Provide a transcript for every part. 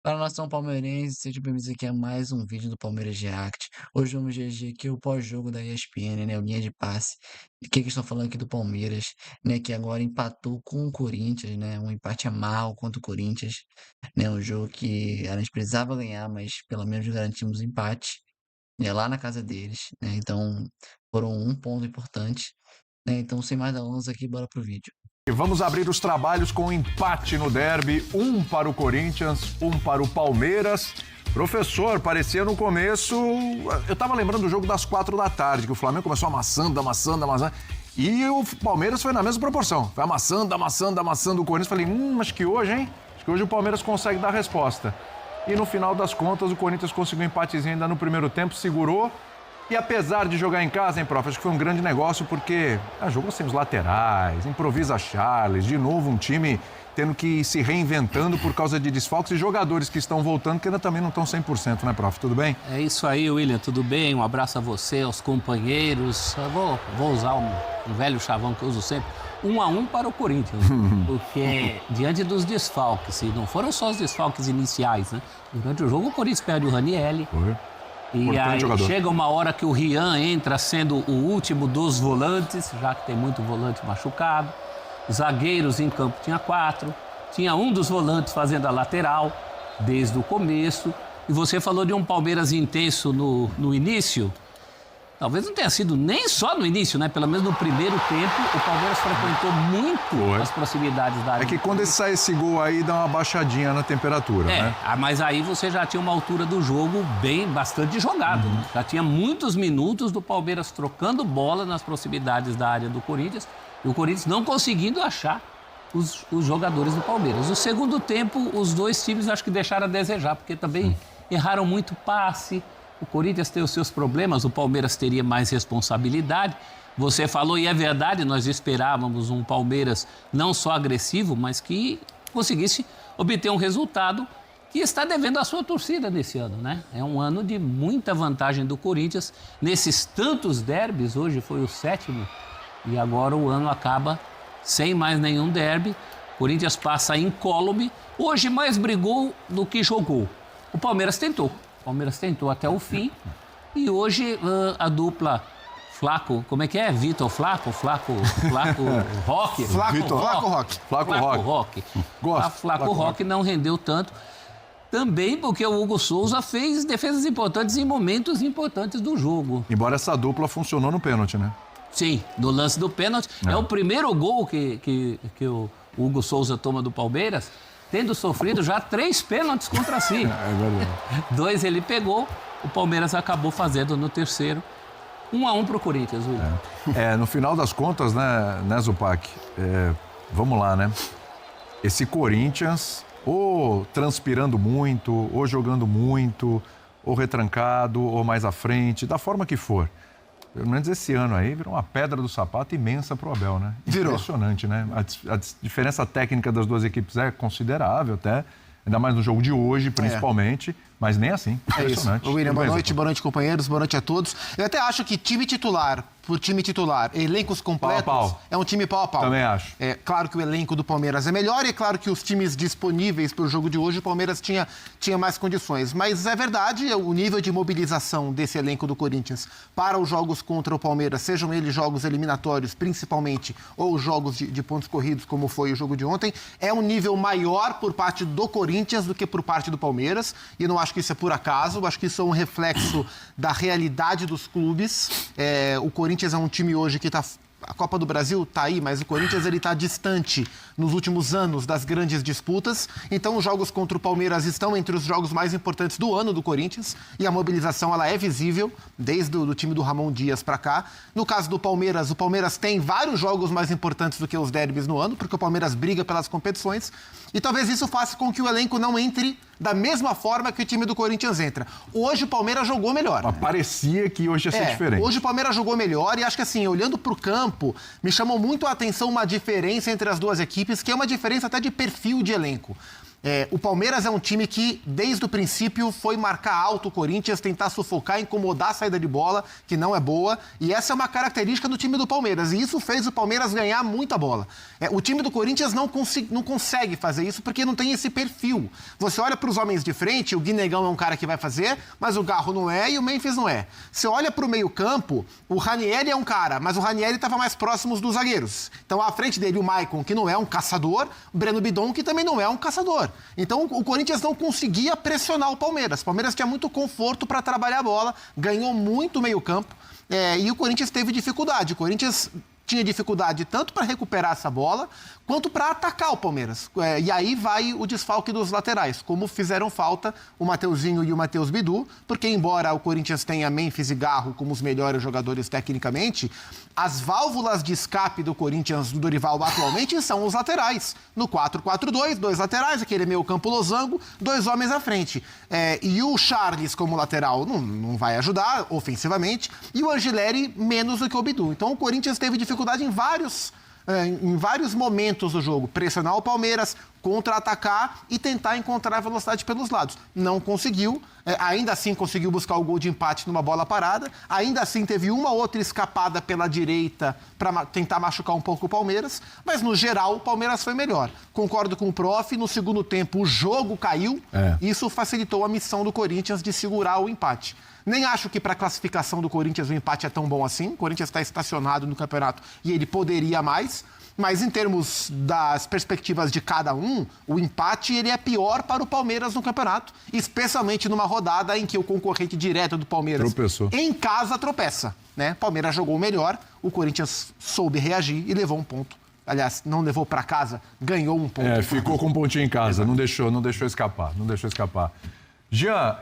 Para a nação palmeirense, sejam bem-vindos aqui a mais um vídeo do Palmeiras React. Hoje vamos reagir aqui o pós-jogo da ESPN, né, o linha de passe. O que que estão falando aqui do Palmeiras, né, que agora empatou com o Corinthians, né, um empate amargo contra o Corinthians, né, um jogo que a gente precisava ganhar, mas pelo menos garantimos empate, né, lá na casa deles, né, então foram um ponto importante, né, então sem mais delongas aqui, bora pro vídeo. E vamos abrir os trabalhos com um empate no derby, um para o Corinthians, um para o Palmeiras. Professor, parecia no começo... Eu tava lembrando do jogo das 4 da tarde, que o Flamengo começou amassando. E o Palmeiras foi na mesma proporção. Foi amassando o Corinthians. Falei, acho que hoje, hein? Acho que hoje o Palmeiras consegue dar resposta. E no final das contas, o Corinthians conseguiu um empatezinho ainda no primeiro tempo, segurou. E apesar de jogar em casa, hein, prof? Acho que foi um grande negócio porque jogou sem os laterais, improvisa Charles, de novo um time tendo que ir se reinventando por causa de desfalques e jogadores que estão voltando que ainda também não estão 100%, né, prof? Tudo bem? É isso aí, William, tudo bem? Um abraço a você, aos companheiros. Eu vou usar um velho chavão que eu uso sempre. 1-1 para o Corinthians, porque diante dos desfalques, e não foram só os desfalques iniciais, né? Durante o jogo o Corinthians perde o Ranieri. E aí chega uma hora que o Rian entra sendo o último dos volantes, já que tem muito volante machucado. Os zagueiros em campo tinha 4. Tinha um dos volantes fazendo a lateral desde o começo. E você falou de um Palmeiras intenso no início. Talvez não tenha sido nem só no início, né? Pelo menos no primeiro tempo, o Palmeiras frequentou muito as proximidades da área. É que quando sai esse gol aí, dá uma baixadinha na temperatura, né? Mas aí você já tinha uma altura do jogo bastante jogado, né? Já tinha muitos minutos do Palmeiras trocando bola nas proximidades da área do Corinthians e o Corinthians não conseguindo achar os jogadores do Palmeiras. No segundo tempo, os dois times acho que deixaram a desejar, porque também erraram muito passe. O Corinthians tem os seus problemas, o Palmeiras teria mais responsabilidade. Você falou, e é verdade, nós esperávamos um Palmeiras não só agressivo, mas que conseguisse obter um resultado que está devendo à sua torcida nesse ano, né? É um ano de muita vantagem do Corinthians. Nesses tantos derbys, hoje foi o 7º, e agora o ano acaba sem mais nenhum derby. O Corinthians passa incólume. Hoje mais brigou do que jogou. O Palmeiras tentou. O Palmeiras tentou até o fim e hoje a dupla Flaco, como é que é? Vitor Flaco Roque? Flaco Roque. A Flaco Roque não rendeu tanto. Também porque o Hugo Souza fez defesas importantes em momentos importantes do jogo. Embora essa dupla funcionou no pênalti, né? Sim, no lance do pênalti. É o primeiro gol que o Hugo Souza toma do Palmeiras, tendo sofrido já 3 pênaltis contra si. É verdade. 2 ele pegou, o Palmeiras acabou fazendo no terceiro. 1-1 para o Corinthians, William. No final das contas, né Zupac? Vamos lá, né? Esse Corinthians, ou transpirando muito, ou jogando muito, ou retrancado, ou mais à frente, da forma que for. Pelo menos esse ano aí virou uma pedra do sapato imensa pro Abel, né? Virou. Impressionante, né? A diferença técnica das duas equipes é considerável até, ainda mais no jogo de hoje, principalmente, mas nem assim. Impressionante. É isso. William, boa noite, companheiros, boa noite a todos. Eu até acho que time titular, por time titular, elencos completos, pau a pau. É um time pau a pau. Também acho. É claro que o elenco do Palmeiras é melhor e é claro que os times disponíveis para o jogo de hoje, o Palmeiras tinha mais condições. Mas é verdade, o nível de mobilização desse elenco do Corinthians para os jogos contra o Palmeiras, sejam eles jogos eliminatórios, principalmente, ou jogos de pontos corridos, como foi o jogo de ontem, é um nível maior por parte do Corinthians do que por parte do Palmeiras. E eu não acho que isso é por acaso, eu acho que isso é um reflexo da realidade dos clubes. O Corinthians é um time hoje que está... A Copa do Brasil está aí, mas o Corinthians está distante nos últimos anos das grandes disputas. Então, os jogos contra o Palmeiras estão entre os jogos mais importantes do ano do Corinthians. E a mobilização ela é visível, desde o time do Ramon Dias para cá. No caso do Palmeiras, o Palmeiras tem vários jogos mais importantes do que os derbys no ano, porque o Palmeiras briga pelas competições. E talvez isso faça com que o elenco não entre da mesma forma que o time do Corinthians entra. Hoje o Palmeiras jogou melhor. Mas parecia que hoje ia ser diferente. Hoje o Palmeiras jogou melhor e acho que assim, olhando para o campo, me chamou muito a atenção uma diferença entre as duas equipes, que é uma diferença até de perfil de elenco. O Palmeiras é um time que, desde o princípio, foi marcar alto o Corinthians, tentar sufocar, incomodar a saída de bola, que não é boa. E essa é uma característica do time do Palmeiras. E isso fez o Palmeiras ganhar muita bola. O time do Corinthians não consegue fazer isso porque não tem esse perfil. Você olha para os homens de frente, o Guinegão é um cara que vai fazer, mas o Garro não é e o Memphis não é. Você olha para o meio-campo, o Ranieri é um cara, mas o Ranieri estava mais próximo dos zagueiros. Então, à frente dele, o Maicon, que não é um caçador, o Breno Bidon, que também não é um caçador. Então, o Corinthians não conseguia pressionar o Palmeiras. O Palmeiras tinha muito conforto para trabalhar a bola, ganhou muito meio-campo, e o Corinthians teve dificuldade. O Corinthians tinha dificuldade tanto para recuperar essa bola, quanto para atacar o Palmeiras. E aí vai o desfalque dos laterais, como fizeram falta o Mateuzinho e o Matheus Bidu, porque embora o Corinthians tenha Memphis e Garro como os melhores jogadores tecnicamente, as válvulas de escape do Corinthians do Dorival atualmente são os laterais. No 4-4-2, 2 laterais, aquele meio campo losango, 2 homens à frente. E o Charles como lateral não vai ajudar ofensivamente, e o Angileri menos do que o Bidu. Então o Corinthians teve dificuldade em vários momentos do jogo. Pressionar o Palmeiras, contra-atacar e tentar encontrar velocidade pelos lados. Não conseguiu. Ainda assim conseguiu buscar o gol de empate numa bola parada. Ainda assim teve uma outra escapada pela direita para tentar machucar um pouco o Palmeiras. Mas, no geral, o Palmeiras foi melhor. Concordo com o prof. No segundo tempo, o jogo caiu. Isso facilitou a missão do Corinthians de segurar o empate. Nem acho que para a classificação do Corinthians o empate é tão bom assim. O Corinthians está estacionado no campeonato e ele poderia mais. Mas em termos das perspectivas de cada um, o empate ele é pior para o Palmeiras no campeonato. Especialmente numa rodada em que o concorrente direto do Palmeiras tropeçou. Em casa tropeça. Né? Palmeiras jogou melhor, o Corinthians soube reagir e levou um ponto. Aliás, não levou para casa, ganhou um ponto. Ficou com um pontinho em casa, não deixou escapar. Jean,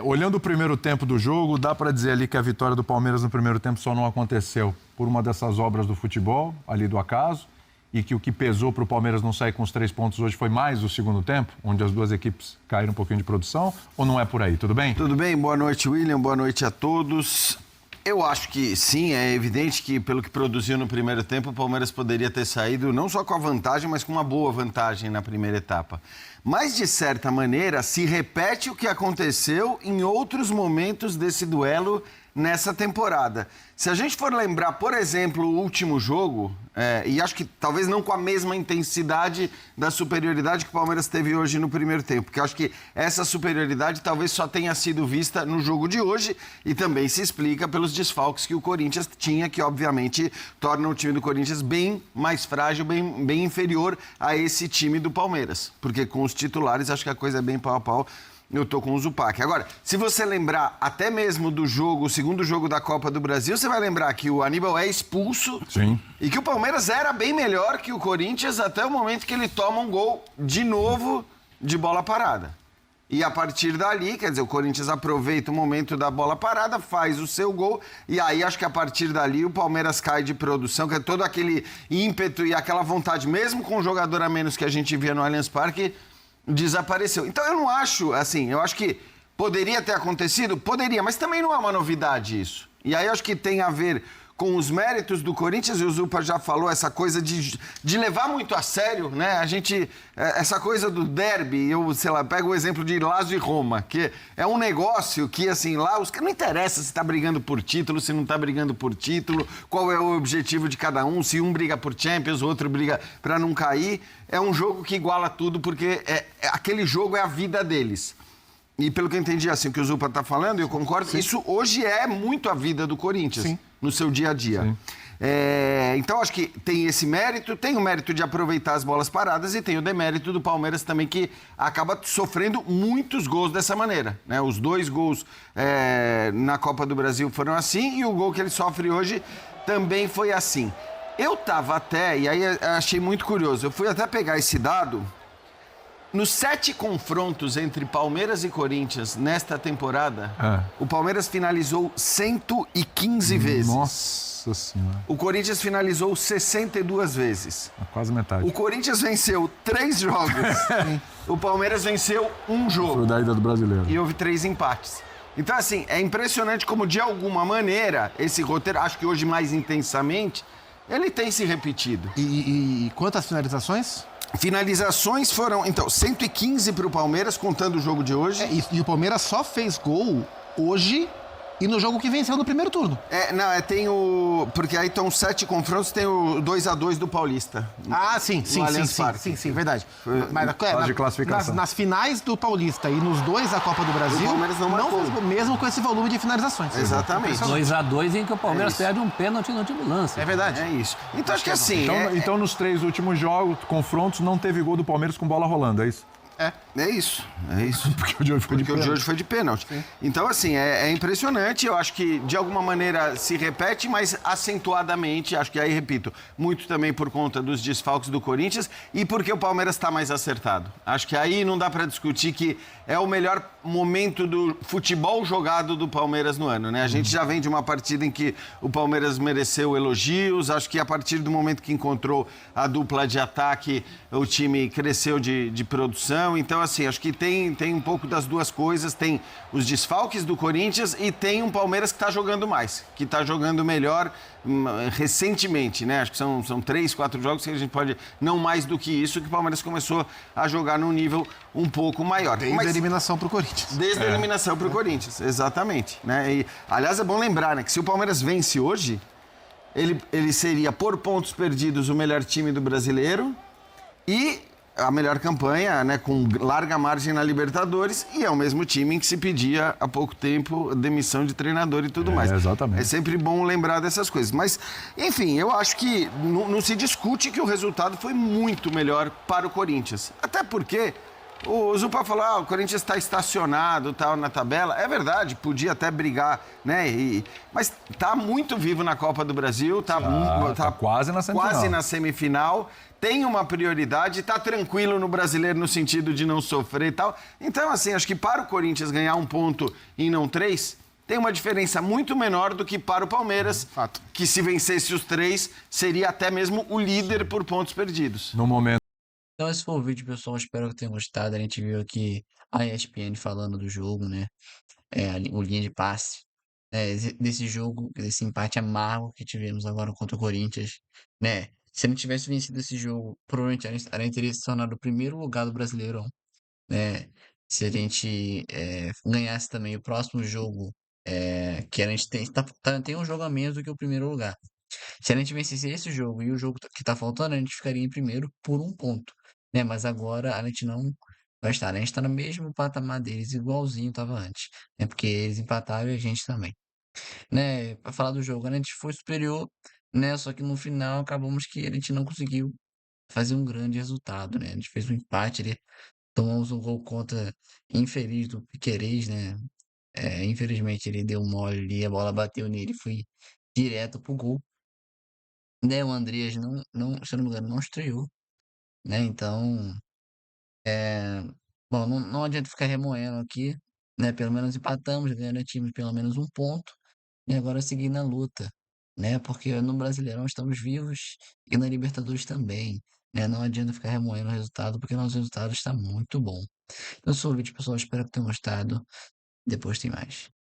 olhando o primeiro tempo do jogo, dá para dizer ali que a vitória do Palmeiras no primeiro tempo só não aconteceu por uma dessas obras do futebol, ali do acaso, e que o que pesou para o Palmeiras não sair com os 3 pontos hoje foi mais o segundo tempo, onde as duas equipes caíram um pouquinho de produção, ou não é por aí? Tudo bem? Tudo bem, boa noite, William, boa noite a todos. Eu acho que sim, é evidente que pelo que produziu no primeiro tempo, o Palmeiras poderia ter saído não só com a vantagem, mas com uma boa vantagem na primeira etapa. Mas, de certa maneira, se repete o que aconteceu em outros momentos desse duelo nessa temporada. Se a gente for lembrar, por exemplo, o último jogo, e acho que talvez não com a mesma intensidade da superioridade que o Palmeiras teve hoje no primeiro tempo, porque acho que essa superioridade talvez só tenha sido vista no jogo de hoje e também se explica pelos desfalques que o Corinthians tinha, que obviamente tornam o time do Corinthians bem mais frágil, bem inferior a esse time do Palmeiras, porque com os titulares acho que a coisa é bem pau a pau. Eu tô com o Zupac. Agora, se você lembrar até mesmo do jogo, o segundo jogo da Copa do Brasil, você vai lembrar que o Aníbal é expulso. Sim. E que o Palmeiras era bem melhor que o Corinthians até o momento que ele toma um gol de novo de bola parada. E a partir dali, quer dizer, o Corinthians aproveita o momento da bola parada, faz o seu gol, e aí acho que a partir dali o Palmeiras cai de produção, que é todo aquele ímpeto e aquela vontade, mesmo com um jogador a menos que a gente via no Allianz Parque, desapareceu. Então eu não acho, assim, eu acho que poderia ter acontecido, poderia, mas também não é uma novidade isso. E aí eu acho que tem a ver com os méritos do Corinthians, e o Zupa já falou, essa coisa de levar muito a sério, né? A gente, essa coisa do derby, eu, sei lá, pego o exemplo de Lazio e Roma, que é um negócio que, assim, lá não interessa se está brigando por título, se não está brigando por título, qual é o objetivo de cada um, se um briga por Champions, o outro briga para não cair. É um jogo que iguala tudo, porque aquele jogo é a vida deles. E pelo que eu entendi, assim, o que o Zupa está falando, eu concordo, isso hoje é muito a vida do Corinthians. Sim. No seu dia a dia. Então, acho que tem esse mérito, tem o mérito de aproveitar as bolas paradas e tem o demérito do Palmeiras também, que acaba sofrendo muitos gols dessa maneira. Né? Os 2 gols na Copa do Brasil foram assim e o gol que ele sofre hoje também foi assim. Eu tava até, e aí achei muito curioso, eu fui até pegar esse dado. Nos 7 confrontos entre Palmeiras e Corinthians nesta temporada, o Palmeiras finalizou 115 vezes. Nossa Senhora. O Corinthians finalizou 62 vezes. Quase metade. O Corinthians venceu 3 jogos. O Palmeiras venceu 1 jogo. Foi da ida do brasileiro. E houve 3 empates. Então, assim, é impressionante como, de alguma maneira, esse roteiro, acho que hoje mais intensamente, ele tem se repetido. E quantas finalizações? Finalizações foram, então, 115 para o Palmeiras, contando o jogo de hoje. E o Palmeiras só fez gol hoje e no jogo que venceu no primeiro turno. Tem o... Porque aí estão 7 confrontos, tem o 2-2 do Paulista. Ah, sim, Allianz Parque. sim, verdade. Mas fase de classificação. nas finais do Paulista e nos 2 da Copa do Brasil, O Palmeiras não marcou. fez gol, mesmo com esse volume de finalizações. Exatamente. 2-2 em que o Palmeiras isso. perde um pênalti no último lance. É verdade. É isso. Então, acho que assim... Então, nos 3 últimos jogos, confrontos, não teve gol do Palmeiras com bola rolando, é isso? É isso. Porque o de hoje foi de Porque o de pênalti. hoje foi de pênalti. Então, assim, é impressionante. Eu acho que, de alguma maneira, se repete, mas acentuadamente. Acho que aí, repito, muito também por conta dos desfalques do Corinthians e porque o Palmeiras está mais acertado. Acho que aí não dá para discutir que é o melhor momento do futebol jogado do Palmeiras no ano, né? A gente já vem de uma partida em que o Palmeiras mereceu elogios. Acho que a partir do momento que encontrou a dupla de ataque, o time cresceu de produção. Então, assim, acho que tem um pouco das duas coisas. Tem os desfalques do Corinthians e tem um Palmeiras que está jogando mais, que está jogando melhor recentemente, né? Acho que são 3, 4 jogos que a gente pode, não mais do que isso, que o Palmeiras começou a jogar num nível um pouco maior. Desde a eliminação pro Corinthians. Desde a eliminação para o Corinthians, exatamente. Né? E, aliás, é bom lembrar, né, que se o Palmeiras vence hoje, ele seria, por pontos perdidos, o melhor time do brasileiro e a melhor campanha, né, com larga margem na Libertadores, e é o mesmo time em que se pedia há pouco tempo demissão de treinador e tudo mais. Exatamente. É sempre bom lembrar dessas coisas. Mas, enfim, eu acho que não se discute que o resultado foi muito melhor para o Corinthians. Até porque o Zupa falou, o Corinthians está estacionado tal, na tabela. É verdade, podia até brigar, né? Mas está muito vivo na Copa do Brasil, tá quase na semifinal. Quase na semifinal. Tem uma prioridade, está tranquilo no Brasileiro no sentido de não sofrer e tal. Então, assim, acho que para o Corinthians ganhar 1 ponto e não 3, tem uma diferença muito menor do que para o Palmeiras, que se vencesse os 3, seria até mesmo o líder por pontos perdidos. No momento. Então esse foi o vídeo, pessoal. Espero que tenham gostado. A gente viu aqui a ESPN falando do jogo, né? O linha de passe. Desse jogo, desse empate amargo que tivemos agora contra o Corinthians, né? Se não tivesse vencido esse jogo, provavelmente a gente teria se tornado o primeiro lugar do Brasileirão, né? Se a gente ganhasse também o próximo jogo, que a gente tem um jogo a menos do que o primeiro lugar. Se a gente vencesse esse jogo e o jogo que tá faltando, a gente ficaria em primeiro por 1 ponto, né? Mas agora a gente não vai estar, né? A gente tá no mesmo patamar deles, igualzinho tava antes, né? Porque eles empataram e a gente também, né? Pra falar do jogo, a gente foi superior, né? Só que no final acabamos que a gente não conseguiu fazer um grande resultado, né? A gente fez um empate, tomamos um gol contra infeliz do Piquerez, né? Infelizmente ele deu mole ali, a bola bateu nele e foi direto pro gol. Né, o Andreas se eu não me engano, não estreou, né? Então, bom, não adianta ficar remoendo aqui, né? Pelo menos empatamos, ganhando o time pelo menos 1 ponto, e agora seguir na luta, né? Porque no Brasileirão estamos vivos e na Libertadores também, né? Não adianta ficar remoendo o resultado, porque nosso resultado está muito bom. Então, esse foi o vídeo, pessoal. Espero que tenham gostado. Depois tem mais.